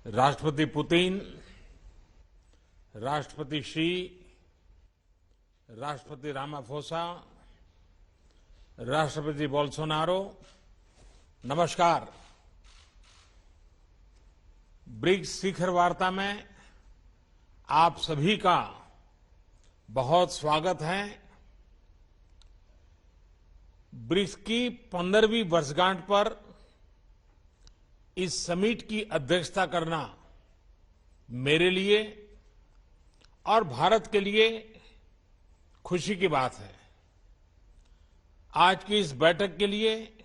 राष्ट्रपति पुतिन, राष्ट्रपति शी, राष्ट्रपति रामाफोसा, राष्ट्रपति बोल्सोनारो, नमस्कार। ब्रिक्स शिखर वार्ता में आप सभी का बहुत स्वागत है। ब्रिक्स की 15वीं वर्षगांठ पर इस समिट की अध्यक्षता करना मेरे लिए और भारत के लिए खुशी की बात है। आज की इस बैठक के लिए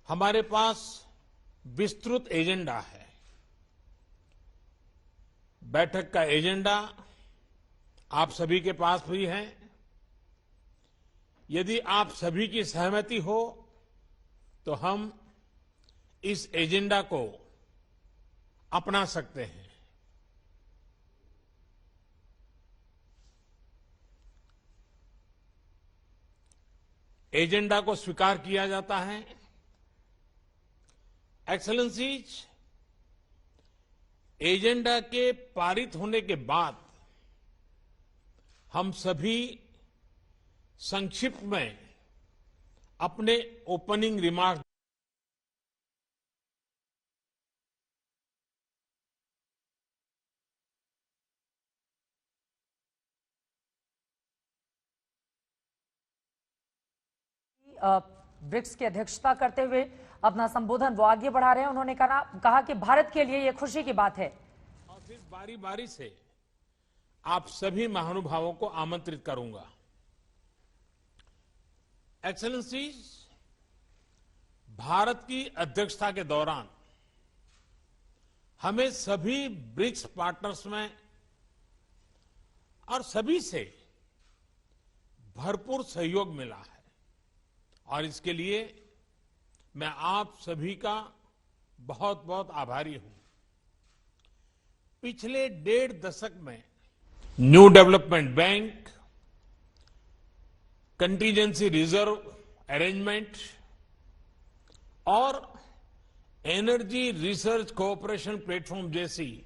हमारे पास विस्तृत एजेंडा है। बैठक का एजेंडा आप सभी के पास भी है। यदि आप सभी की सहमति हो तो हम इस एजेंडा को अपना सकते हैं। एजेंडा को स्वीकार किया जाता है। एक्सेलेंसीज, एजेंडा के पारित होने के बाद हम सभी संक्षिप्त में अपने ओपनिंग रिमार्क ब्रिक्स की अध्यक्षता करते हुए अपना संबोधन वो आगे बढ़ा रहे हैं। उन्होंने कहा कि भारत के लिए यह खुशी की बात है। और फिर बारी बारी से आप सभी महानुभावों को आमंत्रित करूंगा। एक्सेलेंसीज, भारत की अध्यक्षता के दौरान हमें सभी ब्रिक्स पार्टनर्स में और सभी से भरपूर सहयोग मिला है और इसके लिए मैं आप सभी का बहुत बहुत आभारी हूं। पिछले 1.5 दशक में new development bank, contingency reserve arrangement और एनर्जी रिसर्च कोऑपरेशन प्लेटफॉर्म जैसी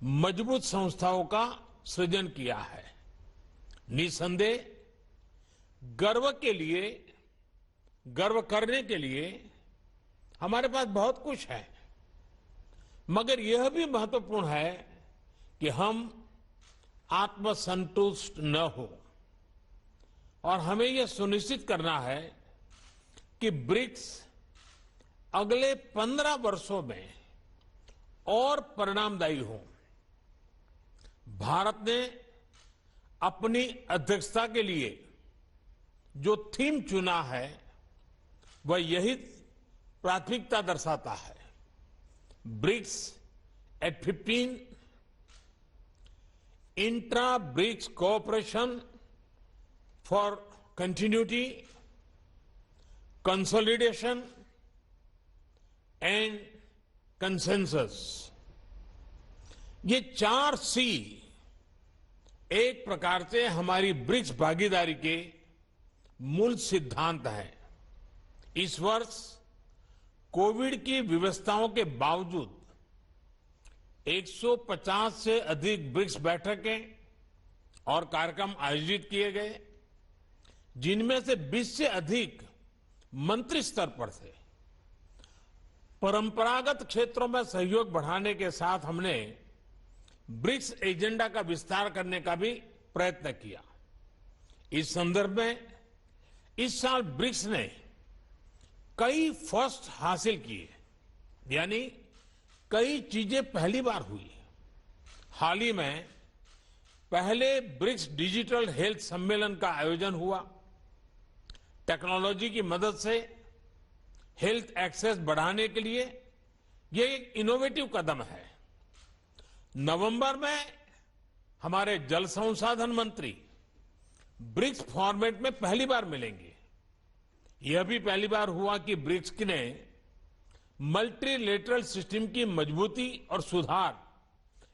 मजबूत संस्थाओं का सृजन किया है। निसंदेह गर्व करने के लिए हमारे पास बहुत कुछ है, मगर यह भी महत्वपूर्ण है कि हम आत्मसंतुष्ट न हो और हमें यह सुनिश्चित करना है कि ब्रिक्स अगले 15 वर्षों में और परिणामदायी हो। भारत ने अपनी अध्यक्षता के लिए जो थीम चुना है वह यही प्राथमिकता दर्शाता है। BRICS at 15, intra BRICS cooperation for continuity, consolidation and consensus. ये 4 सी एक प्रकार से हमारी ब्रिक्स भागीदारी के मूल सिद्धांत है। इस वर्ष कोविड की व्यवस्थाओं के बावजूद 150 से अधिक ब्रिक्स बैठकें और कार्यक्रम आयोजित किए गए, जिनमें से 20 से अधिक मंत्री स्तर पर थे। परंपरागत क्षेत्रों में सहयोग बढ़ाने के साथ हमने ब्रिक्स एजेंडा का विस्तार करने का भी प्रयत्न किया। इस संदर्भ में इस साल ब्रिक्स ने कई फर्स्ट हासिल किए, यानी कई चीजें पहली बार हुई। हाल ही में पहले ब्रिक्स डिजिटल हेल्थ सम्मेलन का आयोजन हुआ। टेक्नोलॉजी की मदद से हेल्थ एक्सेस बढ़ाने के लिए यह एक इनोवेटिव कदम है। नवंबर में हमारे जल संसाधन मंत्री ब्रिक्स फॉर्मेट में पहली बार मिलेंगे। यह भी पहली बार हुआ कि ब्रिक्स ने मल्टीलेटरल सिस्टम की मजबूती और सुधार,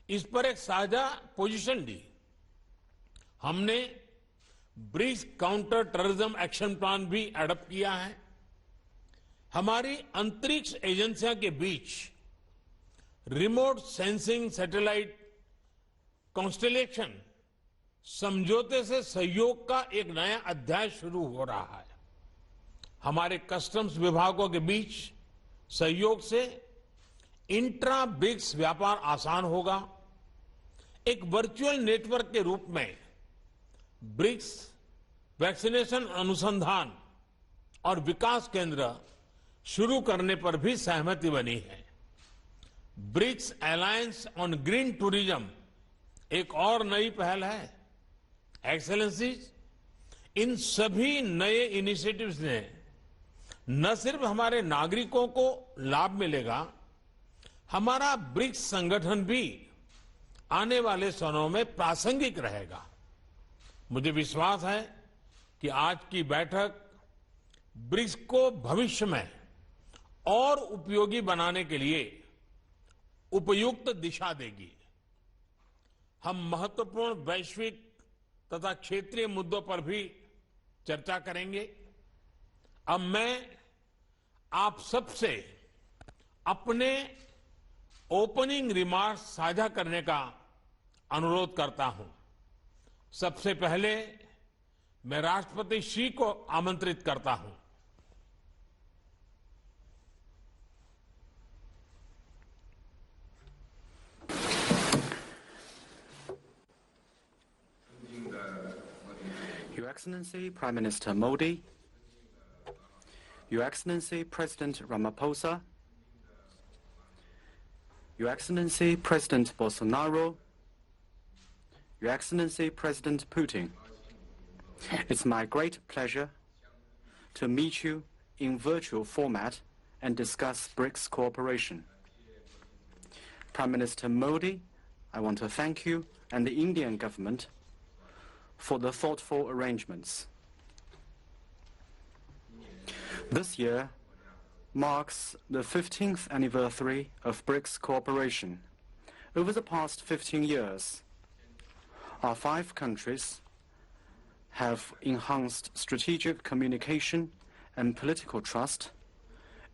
इस पर एक साझा पोजीशन ली। हमने BRICS counter terrorism action plan भी एडॉप्ट किया है। हमारी अंतरिक्ष एजेंसियों के बीच रिमोट सेंसिंग सैटेलाइट कॉन्स्टेलेशन समझौते से सहयोग का एक नया अध्याय शुरू हो रहा है। हमारे कस्टम्स विभागों के बीच सहयोग से इंट्रा ब्रिक्स व्यापार आसान होगा। एक वर्चुअल नेटवर्क के रूप में ब्रिक्स वैक्सीनेशन अनुसंधान और विकास केंद्र शुरू करने पर भी सहमति बनी है। BRICS alliance on green tourism एक और नई पहल है। एक्सेलेंसीज, इन सभी नए इनिशिएटिव्स ने न सिर्फ हमारे नागरिकों को लाभ मिलेगा, हमारा ब्रिक्स संगठन भी आने वाले समय में प्रासंगिक रहेगा। मुझे विश्वास है कि आज की बैठक ब्रिक्स को भविष्य में और उपयोगी बनाने के लिए उपयुक्त दिशा देगी। हम महत्वपूर्ण वैश्विक तथा क्षेत्रीय मुद्दों पर भी चर्चा करेंगे। अब मैं आप सबसे अपने ओपनिंग रिमार्क्स साझा करने का अनुरोध करता हूं। सबसे पहले मैं राष्ट्रपति शी को आमंत्रित करता हूं। Your Excellency Prime Minister Modi, Your Excellency President Ramaphosa, Your Excellency President Bolsonaro, Your Excellency President Putin, it's my great pleasure to meet you in virtual format and discuss BRICS cooperation. Prime Minister Modi, I want to thank you and the Indian government for the thoughtful arrangements. This year marks the 15th anniversary of BRICS cooperation. Over the past 15 years, our 5 countries have enhanced strategic communication and political trust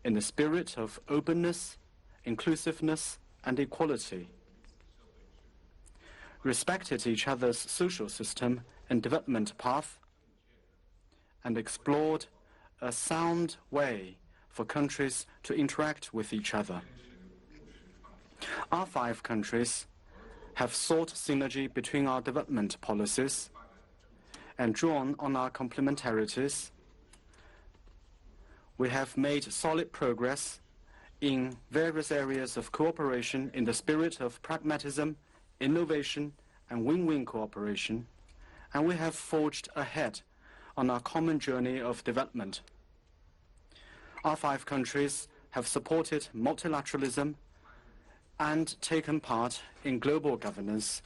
in the spirit of openness, inclusiveness, and equality, respected each other's social system and development path, and explored a sound way for countries to interact with each other. Our 5 countries have sought synergy between our development policies and drawn on our complementarities. We have made solid progress in various areas of cooperation in the spirit of pragmatism, innovation, and win-win cooperation, and we have forged ahead on our common journey of development. Our 5 countries have supported multilateralism and taken part in global governance